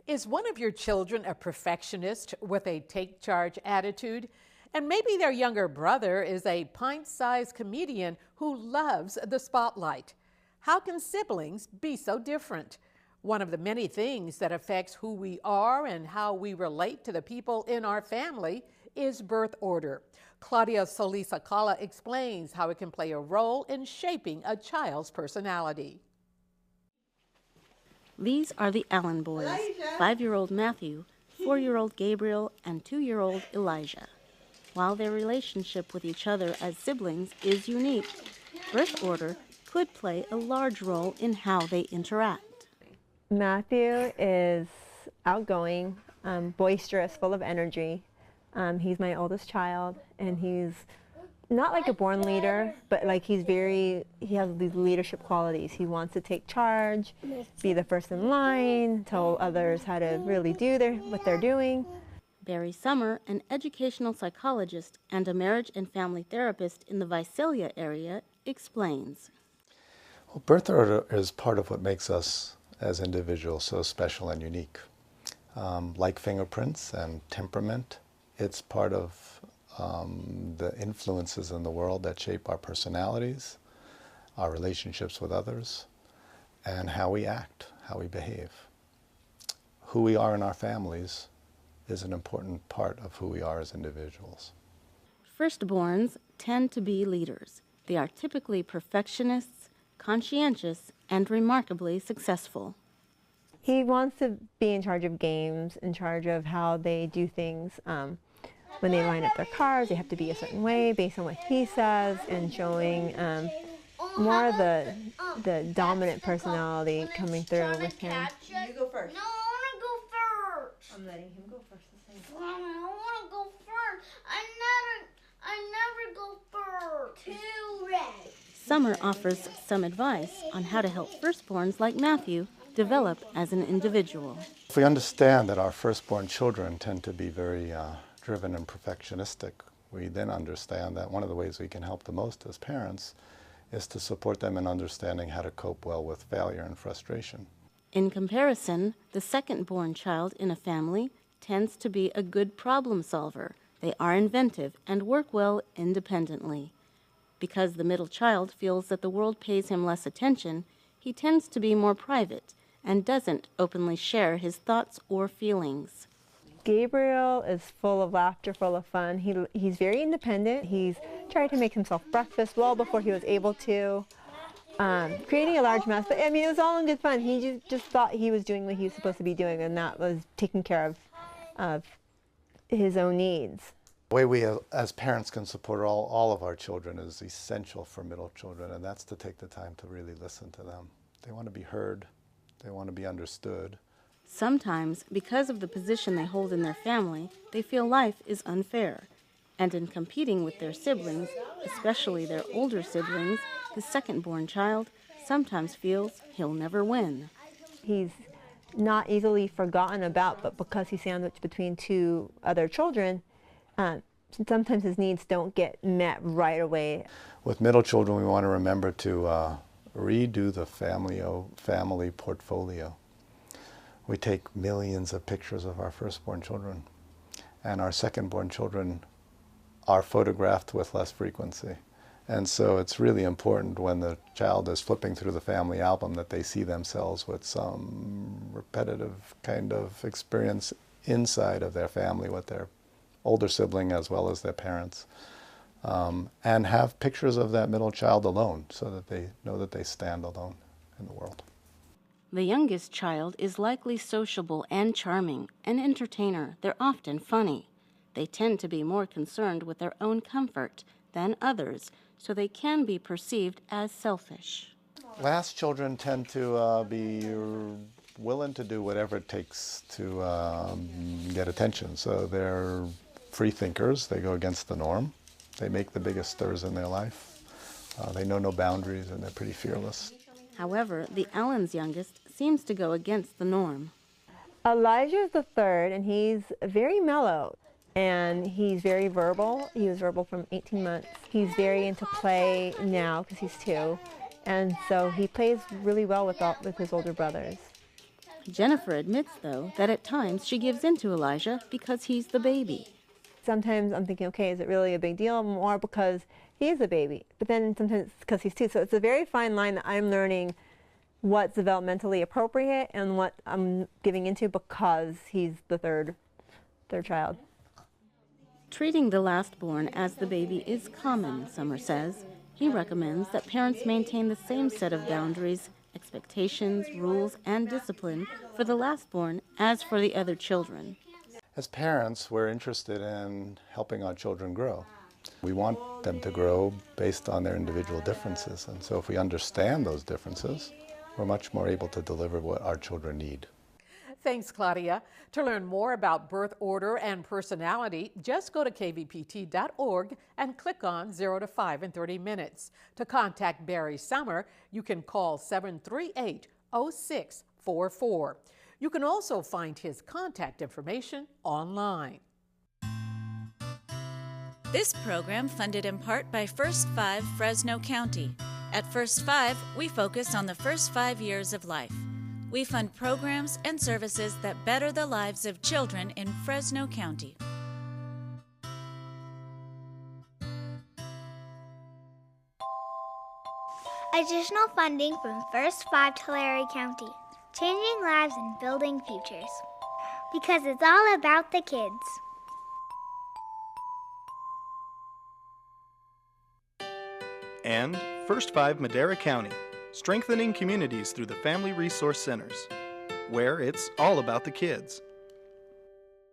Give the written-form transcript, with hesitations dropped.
Is one of your children a perfectionist with a take charge attitude? And maybe their younger brother is a pint-sized comedian who loves the spotlight. How can siblings be so different? One of the many things that affects who we are and how we relate to the people in our family is birth order. Claudia Solis-Acala explains how it can play a role in shaping a child's personality. These are the Allen boys, 5-year-old Matthew, 4-year-old Gabriel, and 2-year-old Elijah. While their relationship with each other as siblings is unique, birth order could play a large role in how they interact. Matthew is outgoing, boisterous, full of energy. He's my oldest child, and he's not like a born leader, but like he has these leadership qualities. He wants to take charge, be the first in line, tell others how to really do what they're doing. Barry Summer, an educational psychologist and a marriage and family therapist in the Visalia area, explains. Well, birth order is part of what makes us as individuals so special and unique. Like fingerprints and temperament, it's part of the influences in the world that shape our personalities, our relationships with others, and how we act, how we behave. Who we are in our families is an important part of who we are as individuals. Firstborns tend to be leaders. They are typically perfectionists, conscientious, and remarkably successful. He wants to be in charge of games, in charge of how they do things. When they line up their cars, they have to be a certain way based on what he says, and showing more of the dominant personality coming through with him. You go first. No, I want to go first. I'm letting him go first. I want to go first. I never go first. Too red. Summer offers some advice on how to help firstborns like Matthew develop as an individual. If we understand that our firstborn children tend to be very driven and perfectionistic, we then understand that one of the ways we can help the most as parents is to support them in understanding how to cope well with failure and frustration. In comparison, the second-born child in a family tends to be a good problem solver. They are inventive and work well independently. Because the middle child feels that the world pays him less attention, he tends to be more private and doesn't openly share his thoughts or feelings. Gabriel is full of laughter, full of fun. He's very independent. He's tried to make himself breakfast well before he was able to, creating a large mess. But I mean, it was all in good fun. He just thought he was doing what he was supposed to be doing, and that was taking care of his own needs. The way we as parents can support all of our children is essential for middle children, and that's to take the time to really listen to them. They want to be heard. They want to be understood. Sometimes, because of the position they hold in their family, they feel life is unfair. And in competing with their siblings, especially their older siblings, the second-born child sometimes feels he'll never win. He's not easily forgotten about, but because he's sandwiched between two other children, sometimes his needs don't get met right away. With middle children, we want to remember to redo the family portfolio. We take millions of pictures of our firstborn children, and our secondborn children are photographed with less frequency. And so it's really important when the child is flipping through the family album that they see themselves with some repetitive kind of experience inside of their family with their older sibling as well as their parents, and have pictures of that middle child alone so that they know that they stand alone in the world. The youngest child is likely sociable and charming, an entertainer. They're often funny. They tend to be more concerned with their own comfort than others, so they can be perceived as selfish. Last children tend to be willing to do whatever it takes to get attention. So they're free thinkers. They go against the norm. They make the biggest stirs in their life. They know no boundaries, and they're pretty fearless. However, the Allens' youngest seems to go against the norm. Elijah is the third, and he's very mellow, and he's very verbal. He was verbal from 18 months. He's very into play now because he's 2, and so he plays really well with his older brothers. Jennifer admits, though, that at times she gives in to Elijah because he's the baby. Sometimes I'm thinking, okay, is it really a big deal? More because he is a baby. But then sometimes it's because he's two. So it's a very fine line that I'm learning what's developmentally appropriate and what I'm giving into because he's the third child. Treating the lastborn as the baby is common, Summer says. He recommends that parents maintain the same set of boundaries, expectations, rules, and discipline for the lastborn as for the other children. As parents, we're interested in helping our children grow. We want them to grow based on their individual differences, and so if we understand those differences, we're much more able to deliver what our children need. Thanks, Claudia. To learn more about birth order and personality, just go to kvpt.org and click on 0 to 5 in 30 minutes. To contact Barry Summer, you can call 738-0644. You can also find his contact information online. This program funded in part by First 5 Fresno County. At First 5, we focus on the first 5 years of life. We fund programs and services that better the lives of children in Fresno County. Additional funding from First 5 Tulare County. Changing lives and building futures. Because it's all about the kids. And First 5 Madera County, strengthening communities through the Family Resource Centers, where it's all about the kids.